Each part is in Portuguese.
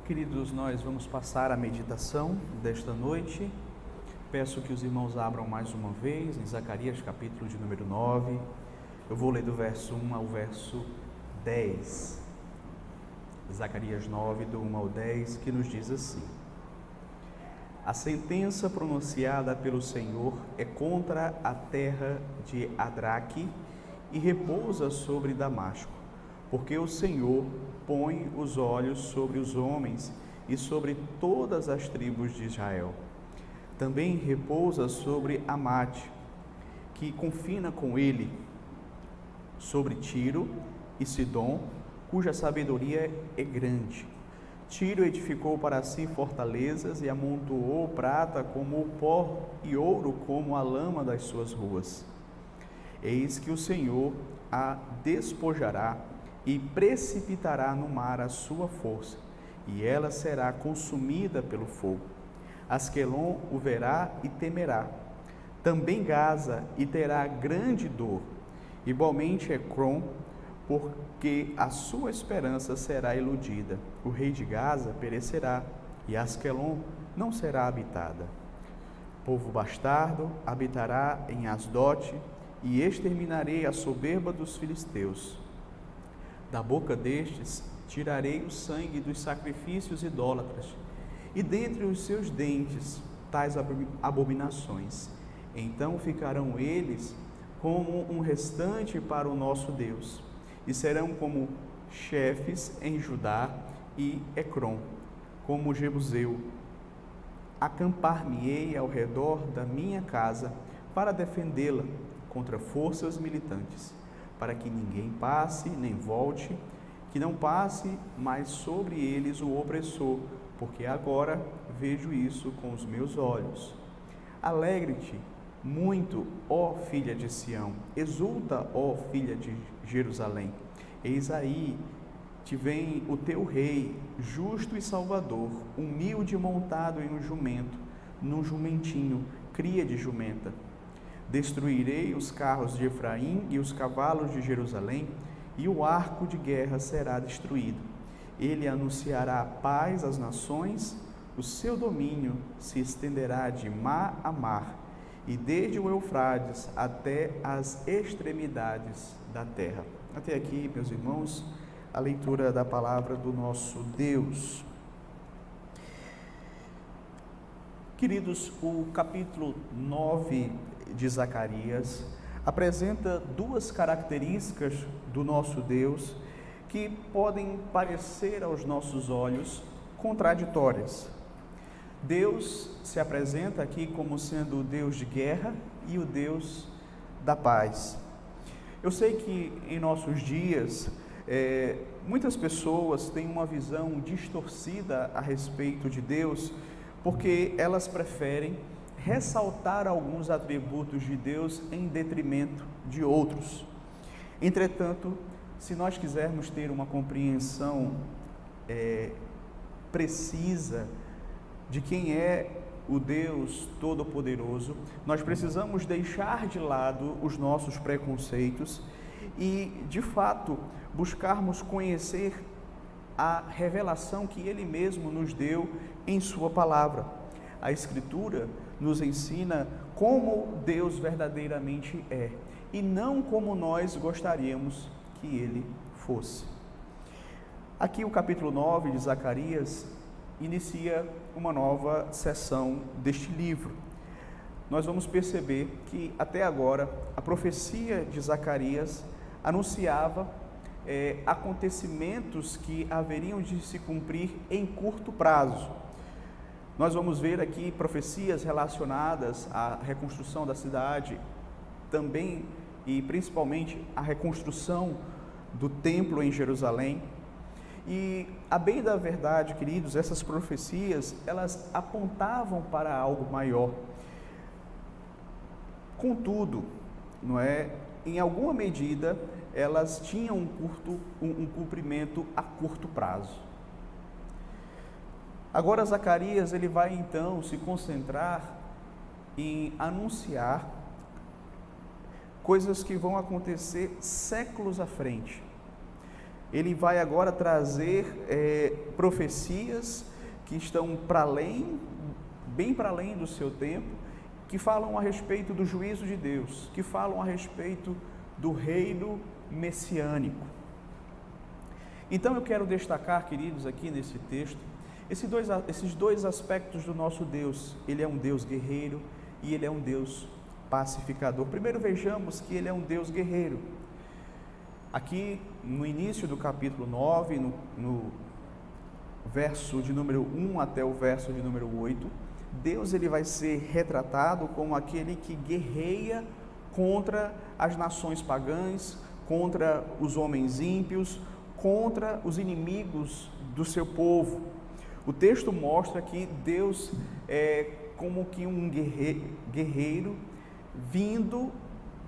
Queridos, nós vamos passar a meditação desta noite. Peço que os irmãos abram mais uma vez em Zacarias, capítulo de número 9. Eu vou ler do verso 1 ao verso 10. Zacarias 9, do 1 ao 10, que nos diz assim: A sentença pronunciada pelo Senhor é contra a terra de Adraque e repousa sobre Damasco, porque o Senhor põe os olhos sobre os homens e sobre todas as tribos de Israel. Também repousa sobre Amate, que confina com ele, sobre Tiro e Sidom, cuja sabedoria é grande. Tiro edificou para si fortalezas e amontoou prata como o pó e ouro como a lama das suas ruas. Eis que o Senhor a despojará e precipitará no mar a sua força, e ela será consumida pelo fogo. Asquelon o verá e temerá, também Gaza, e terá grande dor, igualmente Ecrom, porque a sua esperança será iludida. O rei de Gaza perecerá, e Asquelon não será habitada. Povo bastardo habitará em Asdote, e exterminarei a soberba dos filisteus. Da boca destes tirarei o sangue dos sacrifícios idólatras, e dentre os seus dentes tais abominações. Então ficarão eles como um restante para o nosso Deus, e serão como chefes em Judá e Ecrom, como Jebuseu. Acampar-me-ei ao redor da minha casa para defendê-la contra forças militantes, para que ninguém passe nem volte, que não passe mais sobre eles o opressor, porque agora vejo isso com os meus olhos. Alegre-te muito, ó filha de Sião, exulta, ó filha de Jerusalém. Eis aí te vem o teu rei, justo e salvador, humilde, montado em um jumento, num jumentinho, cria de jumenta. Destruirei os carros de Efraim e os cavalos de Jerusalém, e o arco de guerra será destruído. Ele anunciará paz às nações, o seu domínio se estenderá de mar a mar, e desde o Eufrates até as extremidades da terra. Até aqui, meus irmãos, a leitura da palavra do nosso Deus. Queridos, o capítulo 9 de Zacarias apresenta duas características do nosso Deus que podem parecer aos nossos olhos contraditórias. Deus se apresenta aqui como sendo o Deus de guerra e o Deus da paz. Eu sei que em nossos dias muitas pessoas têm uma visão distorcida a respeito de Deus, porque elas preferem ressaltar alguns atributos de Deus em detrimento de outros. Entretanto, se nós quisermos ter uma compreensão precisa de quem é o Deus Todo-Poderoso, nós precisamos deixar de lado os nossos preconceitos e, de fato, buscarmos conhecer a revelação que Ele mesmo nos deu em Sua Palavra. A Escritura nos ensina como Deus verdadeiramente é, e não como nós gostaríamos que Ele fosse. Aqui o capítulo 9 de Zacarias inicia uma nova sessão deste livro. Nós vamos perceber que até agora a profecia de Zacarias anunciava acontecimentos que haveriam de se cumprir em curto prazo. Nós vamos ver aqui profecias relacionadas à reconstrução da cidade, também e principalmente a reconstrução do templo em Jerusalém. E, a bem da verdade, queridos, essas profecias, elas apontavam para algo maior. Contudo, em alguma medida, elas tinham um cumprimento a curto prazo. Agora Zacarias, ele vai então se concentrar em anunciar coisas que vão acontecer séculos à frente. ele vai agora trazer profecias que estão bem para além do seu tempo, que falam a respeito do juízo de Deus, que falam a respeito do reino messiânico. Então eu quero destacar, queridos, aqui nesse texto, esses dois aspectos do nosso Deus. Ele é um Deus guerreiro e ele é um Deus pacificador. Primeiro vejamos que ele é um Deus guerreiro. Aqui no início do capítulo 9, no verso de número 1 até o verso de número 8, Deus ele vai ser retratado como aquele que guerreia contra as nações pagãs, contra os homens ímpios, contra os inimigos do seu povo. O texto mostra que Deus é como que um guerreiro vindo,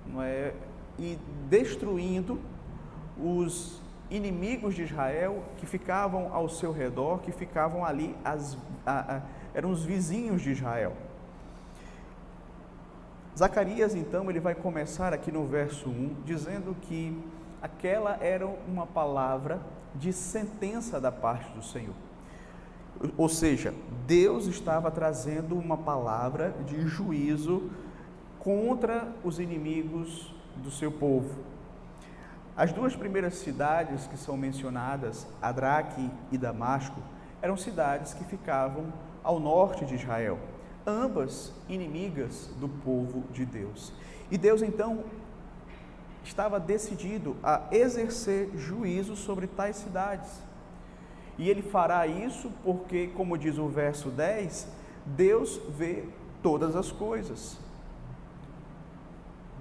não é, e destruindo os inimigos de Israel que ficavam ao seu redor, que ficavam ali, eram os vizinhos de Israel. Zacarias, então, ele vai começar aqui no verso 1, dizendo que aquela era uma palavra de sentença da parte do Senhor. Ou seja, Deus estava trazendo uma palavra de juízo contra os inimigos do seu povo. As duas primeiras cidades que são mencionadas, Adraque e Damasco, eram cidades que ficavam ao norte de Israel, ambas inimigas do povo de Deus. E Deus então estava decidido a exercer juízo sobre tais cidades. E ele fará isso porque, como diz o verso 10, Deus vê todas as coisas.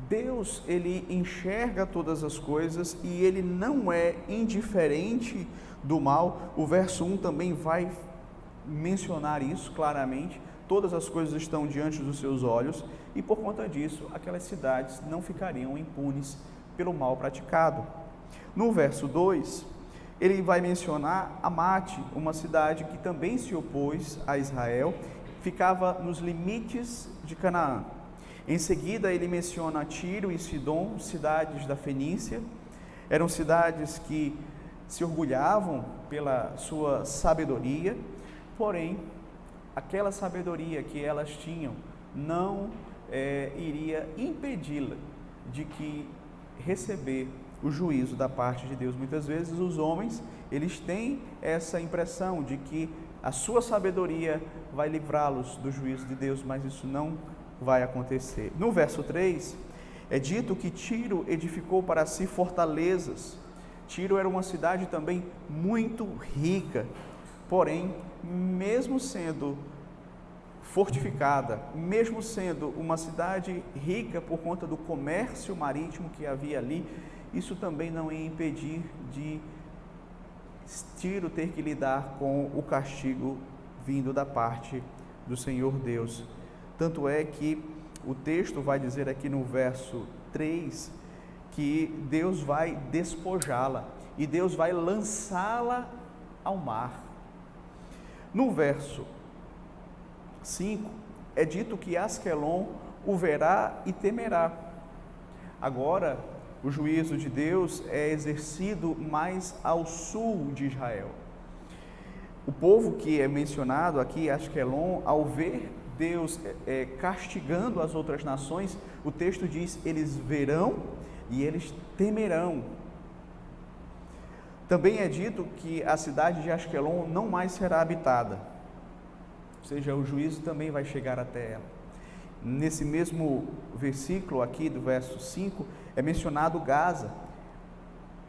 Deus, ele enxerga todas as coisas e ele não é indiferente do mal. O verso 1 também vai mencionar isso claramente. Todas as coisas estão diante dos seus olhos e, por conta disso, aquelas cidades não ficariam impunes pelo mal praticado. No verso 2, ele vai mencionar Amate, uma cidade que também se opôs a Israel, ficava nos limites de Canaã. Em seguida, ele menciona Tiro e Sidom, cidades da Fenícia. Eram cidades que se orgulhavam pela sua sabedoria, porém, aquela sabedoria que elas tinham não iria impedi-la de que receber o juízo da parte de Deus. Muitas vezes os homens, eles têm essa impressão de que a sua sabedoria vai livrá-los do juízo de Deus, mas isso não vai acontecer. No verso 3, é dito que Tiro edificou para si fortalezas. Tiro era uma cidade também muito rica, porém, mesmo sendo fortificada, mesmo sendo uma cidade rica por conta do comércio marítimo que havia ali, isso também não ia impedir de Tiro ter que lidar com o castigo vindo da parte do Senhor Deus. Tanto é que o texto vai dizer aqui no verso 3 que Deus vai despojá-la e Deus vai lançá-la ao mar. No verso 5 é dito que Asquelon o verá e temerá. Agora, o juízo de Deus é exercido mais ao sul de Israel. O povo que é mencionado aqui, Asquelon, ao ver Deus castigando as outras nações, o texto diz, eles verão e eles temerão. Também é dito que a cidade de Asquelon não mais será habitada, ou seja, o juízo também vai chegar até ela. Nesse mesmo versículo aqui do verso 5, é mencionado Gaza.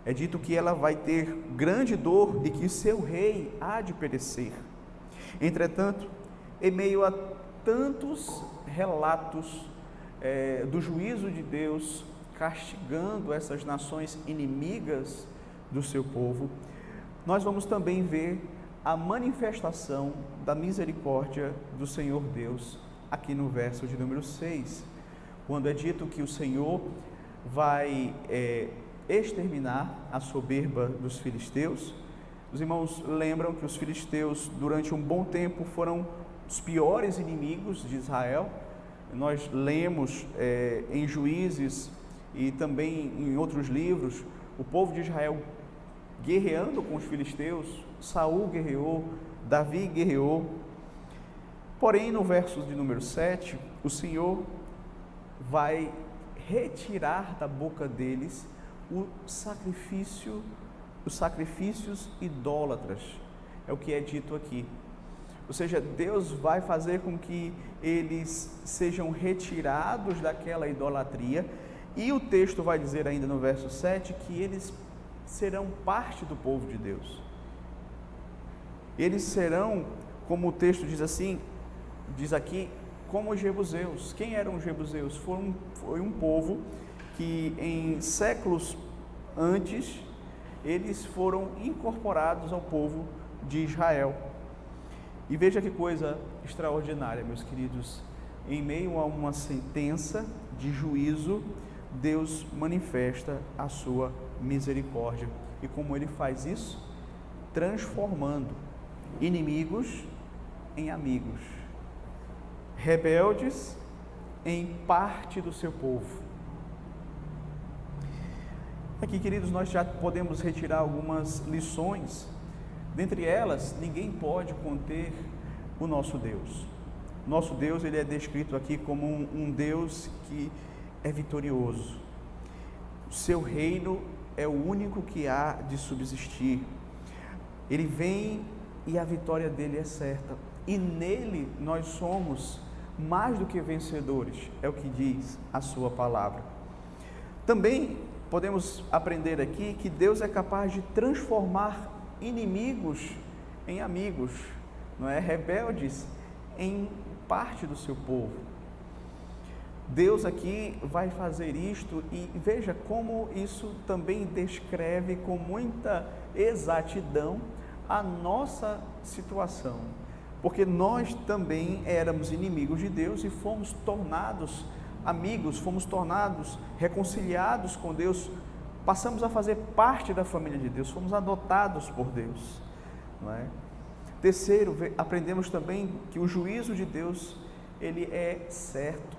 É dito que ela vai ter grande dor e que seu rei há de perecer. Entretanto, em meio a tantos relatos do juízo de Deus castigando essas nações inimigas do seu povo, nós vamos também ver a manifestação da misericórdia do Senhor Deus aqui no verso de número 6, quando é dito que o Senhor vai exterminar a soberba dos filisteus. Os irmãos lembram que os filisteus durante um bom tempo foram os piores inimigos de Israel. Nós lemos em Juízes e também em outros livros, o povo de Israel guerreando com os filisteus. Saul guerreou, Davi guerreou. Porém, no verso de número 7, o Senhor vai retirar da boca deles os sacrifícios idólatras. É o que é dito aqui. Ou seja, Deus vai fazer com que eles sejam retirados daquela idolatria, e o texto vai dizer ainda no verso 7 que eles serão parte do povo de Deus. Eles serão, como o texto diz aqui, como os jebuseus. Quem eram os jebuseus? Foi um povo que em séculos antes eles foram incorporados ao povo de Israel. E veja que coisa extraordinária, meus queridos, em meio a uma sentença de juízo, Deus manifesta a sua misericórdia. E como Ele faz isso? Transformando inimigos em amigos, rebeldes em parte do seu povo. Aqui, queridos, nós já podemos retirar algumas lições. Dentre elas, ninguém pode conter o nosso Deus. Nosso Deus, ele é descrito aqui como um Deus que é vitorioso. O seu reino é o único que há de subsistir. Ele vem e a vitória dele é certa. E nele nós somos mais do que vencedores, é o que diz a sua palavra. Também podemos aprender aqui que Deus é capaz de transformar inimigos em amigos, não é? Rebeldes em parte do seu povo. Deus aqui vai fazer isto, e veja como isso também descreve com muita exatidão a nossa situação, porque nós também éramos inimigos de Deus e fomos tornados amigos, fomos tornados reconciliados com Deus, passamos a fazer parte da família de Deus, fomos adotados por Deus, não é? Terceiro, aprendemos também que o juízo de Deus, ele é certo.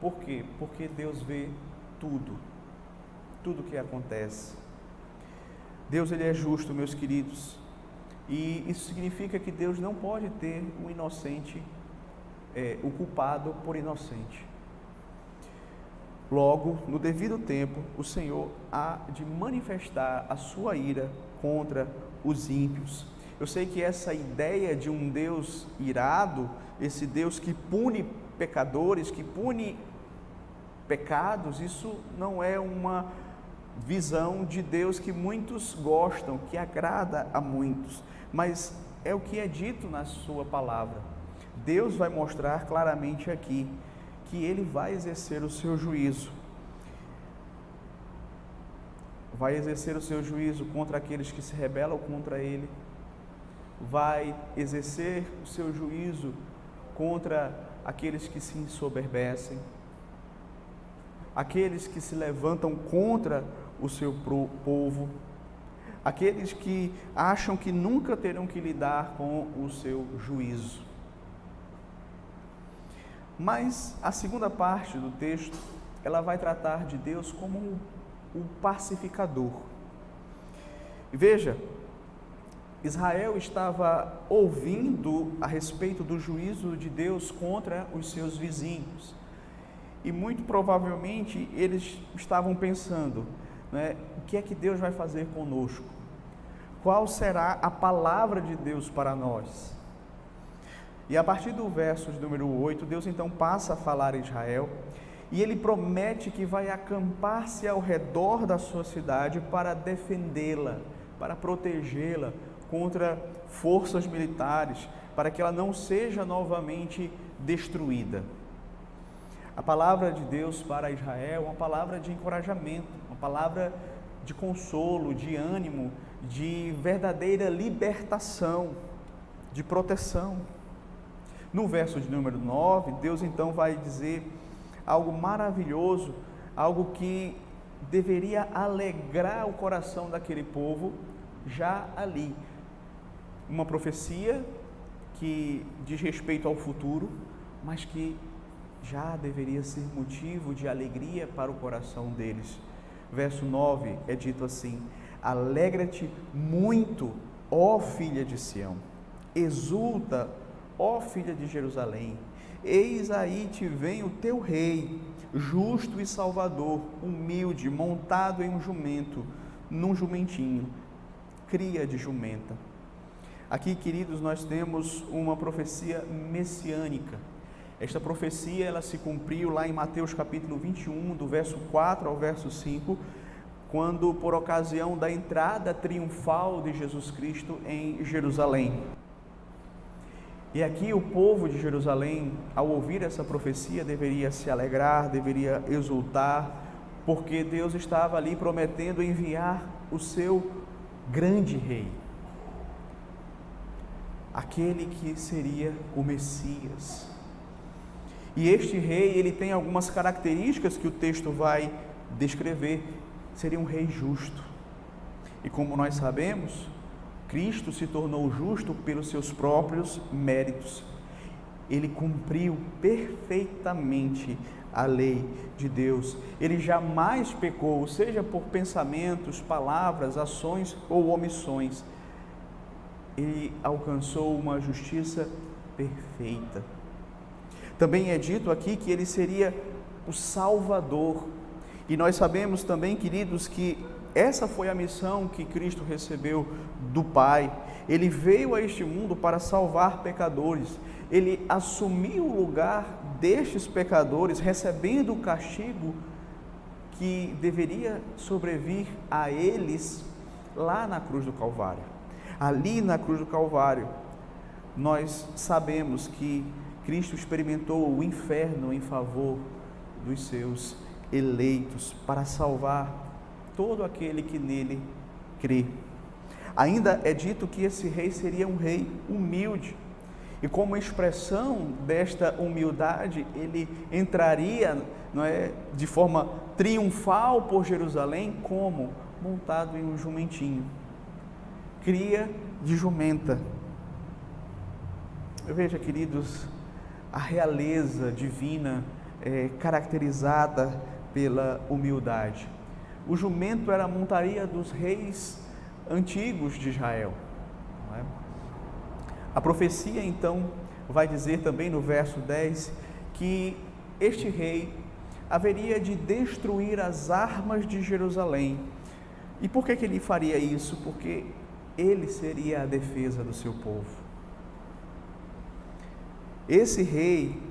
Por quê? Porque Deus vê tudo que acontece. Deus, ele é justo, meus queridos, e isso significa que Deus não pode ter o inocente, o culpado por inocente. Logo, no devido tempo, o Senhor há de manifestar a sua ira contra os ímpios. Eu sei que essa ideia de um Deus irado, esse Deus que pune pecadores, que pune pecados, isso não é uma visão de Deus que muitos gostam, que agrada a muitos, mas é o que é dito na sua palavra. Deus vai mostrar claramente aqui que Ele vai exercer o seu juízo. Vai exercer o seu juízo contra aqueles que se rebelam contra Ele. Vai exercer o seu juízo contra aqueles que se ensoberbecem, aqueles que se levantam contra o seu povo, aqueles que acham que nunca terão que lidar com o seu juízo. Mas a segunda parte do texto, ela vai tratar de Deus como o pacificador. Veja, Israel estava ouvindo a respeito do juízo de Deus contra os seus vizinhos. E muito provavelmente eles estavam pensando, né, o que é que Deus vai fazer conosco? Qual será a palavra de Deus para nós? E a partir do verso de número 8, Deus então passa a falar a Israel, e Ele promete que vai acampar-se ao redor da sua cidade para defendê-la, para protegê-la contra forças militares, para que ela não seja novamente destruída. A palavra de Deus para Israel é uma palavra de encorajamento, uma palavra de consolo, de ânimo, de verdadeira libertação, de proteção. No verso de número 9, Deus então vai dizer algo maravilhoso, algo que deveria alegrar o coração daquele povo já ali. Uma profecia que diz respeito ao futuro, mas que já deveria ser motivo de alegria para o coração deles. Verso 9 é dito assim: Alegra-te muito, ó filha de Sião. Exulta, ó filha de Jerusalém. Eis aí te vem o teu rei, justo e salvador, humilde, montado em um jumento, num jumentinho, cria de jumenta. Aqui, queridos, nós temos uma profecia messiânica. Esta profecia, ela se cumpriu lá em Mateus capítulo 21, do verso 4 ao verso 5, quando, por ocasião da entrada triunfal de Jesus Cristo em Jerusalém. E aqui o povo de Jerusalém, ao ouvir essa profecia, deveria se alegrar, deveria exultar, porque Deus estava ali prometendo enviar o seu grande rei, aquele que seria o Messias. E este rei, ele tem algumas características que o texto vai descrever. Seria um rei justo. E como nós sabemos, Cristo se tornou justo pelos seus próprios méritos. Ele cumpriu perfeitamente a lei de Deus. Ele jamais pecou, seja por pensamentos, palavras, ações ou omissões. Ele alcançou uma justiça perfeita. Também é dito aqui que ele seria o Salvador. E nós sabemos também, queridos, que essa foi a missão que Cristo recebeu do Pai. Ele veio a este mundo para salvar pecadores. Ele assumiu o lugar destes pecadores, recebendo o castigo que deveria sobrevir a eles lá na cruz do Calvário. Ali na cruz do Calvário, nós sabemos que Cristo experimentou o inferno em favor dos seus eleitos, para salvar todo aquele que nele crê. Ainda é dito que esse rei seria um rei humilde, e como expressão desta humildade, ele entraria, não é, de forma triunfal por Jerusalém, como? Montado em um jumentinho, cria de jumenta. Veja, queridos, a realeza divina é caracterizada pela humildade. O jumento era a montaria dos reis antigos de Israel, não é? A profecia então vai dizer também no verso 10 que este rei haveria de destruir as armas de Jerusalém. E por que ele faria isso? Porque ele seria a defesa do seu povo. Esse rei,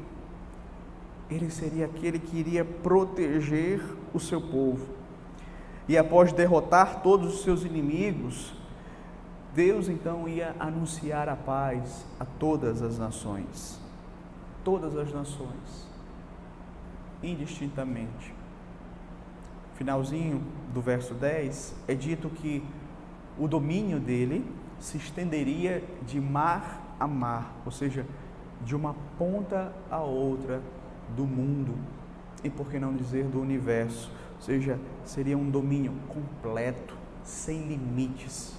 ele seria aquele que iria proteger o seu povo. E após derrotar todos os seus inimigos, Deus então ia anunciar a paz a todas as nações. Todas as nações, indistintamente. Finalzinho do verso 10, é dito que o domínio dele se estenderia de mar a mar, ou seja, de uma ponta a outra do mundo, e por que não dizer do universo, ou seja, seria um domínio completo, sem limites.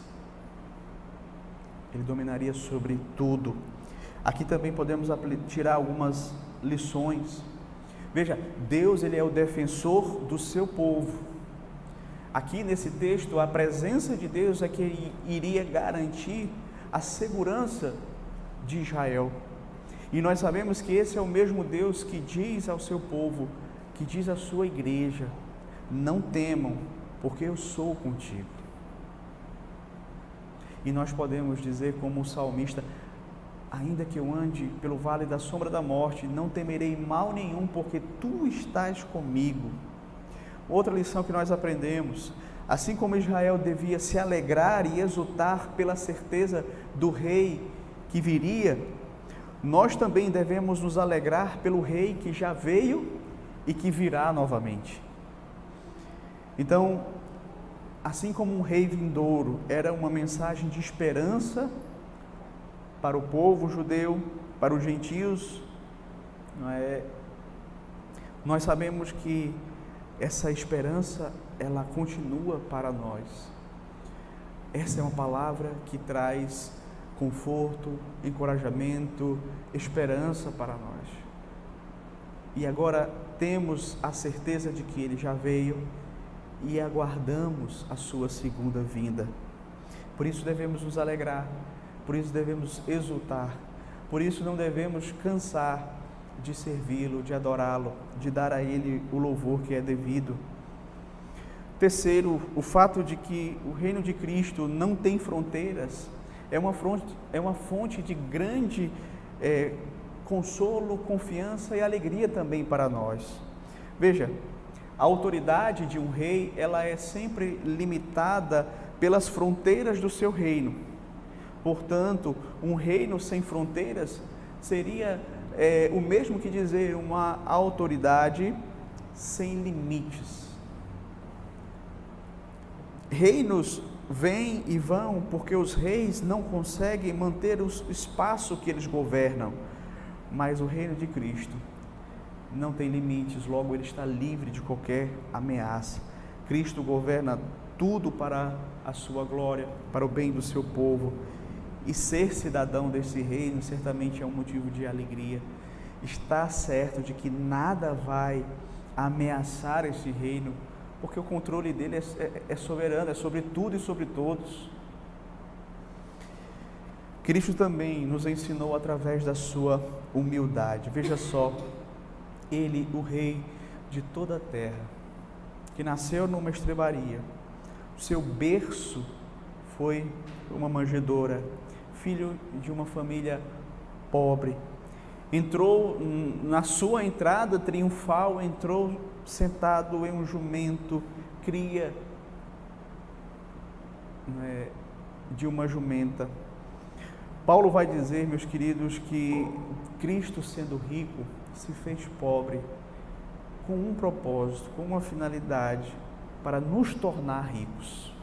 Ele dominaria sobre tudo. Aqui também podemos tirar algumas lições. Veja, Deus, ele é o defensor do seu povo. Aqui nesse texto, a presença de Deus é que iria garantir a segurança de Israel. E nós sabemos que esse é o mesmo Deus que diz ao seu povo, que diz à sua igreja: não temam, porque eu sou contigo. E nós podemos dizer como o salmista: ainda que eu ande pelo vale da sombra da morte, não temerei mal nenhum, porque tu estás comigo. Outra lição que nós aprendemos: assim como Israel devia se alegrar e exultar pela certeza do rei que viria, nós também devemos nos alegrar pelo rei que já veio e que virá novamente. Então, assim como um rei vindouro era uma mensagem de esperança para o povo judeu, para os gentios, nós sabemos que essa esperança, ela continua para nós. Essa é uma palavra que traz conforto, encorajamento, esperança para nós. E agora temos a certeza de que Ele já veio e aguardamos a sua segunda vinda. Por isso devemos nos alegrar, por isso devemos exultar, por isso não devemos cansar de servi-lo, de adorá-lo, de dar a ele o louvor que é devido. Terceiro, o fato de que o reino de Cristo não tem fronteiras é uma fonte de grande consolo, confiança e alegria também para nós. Veja, a autoridade de um rei, ela é sempre limitada pelas fronteiras do seu reino. Portanto, um reino sem fronteiras seria o mesmo que dizer uma autoridade sem limites. Reinos vêm e vão porque os reis não conseguem manter o espaço que eles governam, mas o reino de Cristo não tem limites, logo ele está livre de qualquer ameaça. Cristo governa tudo para a sua glória, para o bem do seu povo, e ser cidadão desse reino certamente é um motivo de alegria. Está certo de que nada vai ameaçar esse reino, porque o controle dele é soberano, é sobre tudo e sobre todos. Cristo também nos ensinou através da sua humildade. Veja só, ele, o rei de toda a terra, que nasceu numa estrebaria, o seu berço foi uma manjedoura, filho de uma família pobre, entrou na sua entrada triunfal, entrou sentado em um jumento, cria de uma jumenta. Paulo vai dizer, meus queridos, que Cristo, sendo rico, se fez pobre com um propósito, com uma finalidade, para nos tornar ricos.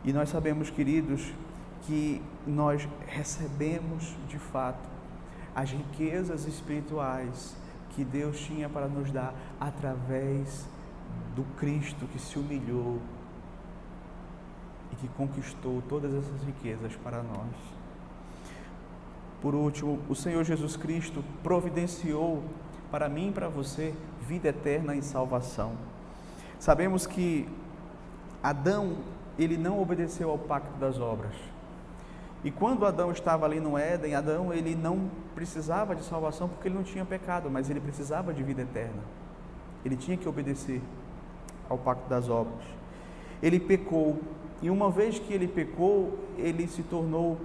E nós sabemos, queridos, que nós recebemos de fato as riquezas espirituais que Deus tinha para nos dar através do Cristo que se humilhou e que conquistou todas essas riquezas para nós. Por último, o Senhor Jesus Cristo providenciou para mim e para você vida eterna e salvação. Sabemos que Adão, ele não obedeceu ao pacto das obras. E quando Adão estava ali no Éden, Adão, ele não precisava de salvação porque ele não tinha pecado, mas ele precisava de vida eterna. Ele tinha que obedecer ao pacto das obras. Ele pecou, e uma vez que ele pecou, ele se tornou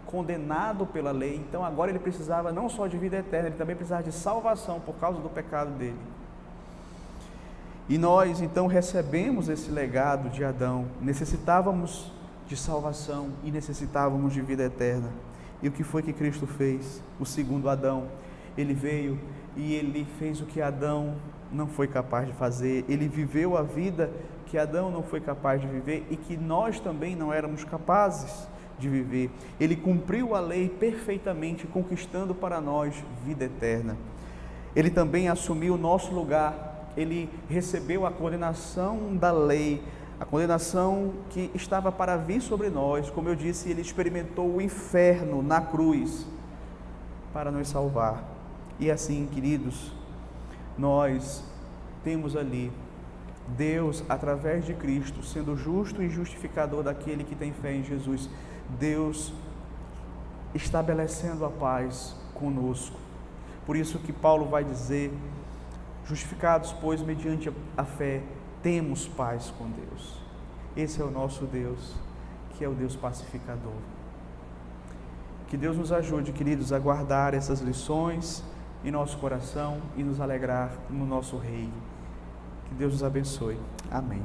condenado pela lei. Então agora ele precisava não só de vida eterna, ele também precisava de salvação por causa do pecado dele. E nós então recebemos esse legado de Adão, necessitávamos de salvação e necessitávamos de vida eterna. E o que foi que Cristo fez? O segundo Adão, ele veio e ele fez o que Adão não foi capaz de fazer. Ele viveu a vida que Adão não foi capaz de viver e que nós também não éramos capazes de viver. Ele cumpriu a lei perfeitamente, conquistando para nós vida eterna. Ele também assumiu o nosso lugar. Ele recebeu a condenação da lei, a condenação que estava para vir sobre nós. Como eu disse, ele experimentou o inferno na cruz para nos salvar. E assim, queridos, nós temos ali Deus, através de Cristo, sendo justo e justificador daquele que tem fé em Jesus, Deus estabelecendo a paz conosco. Por isso que Paulo vai dizer: justificados, pois, mediante a fé, temos paz com Deus. Esse é o nosso Deus, que é o Deus pacificador. Que Deus nos ajude, queridos, a guardar essas lições em nosso coração e nos alegrar no nosso Rei. Que Deus nos abençoe. Amém.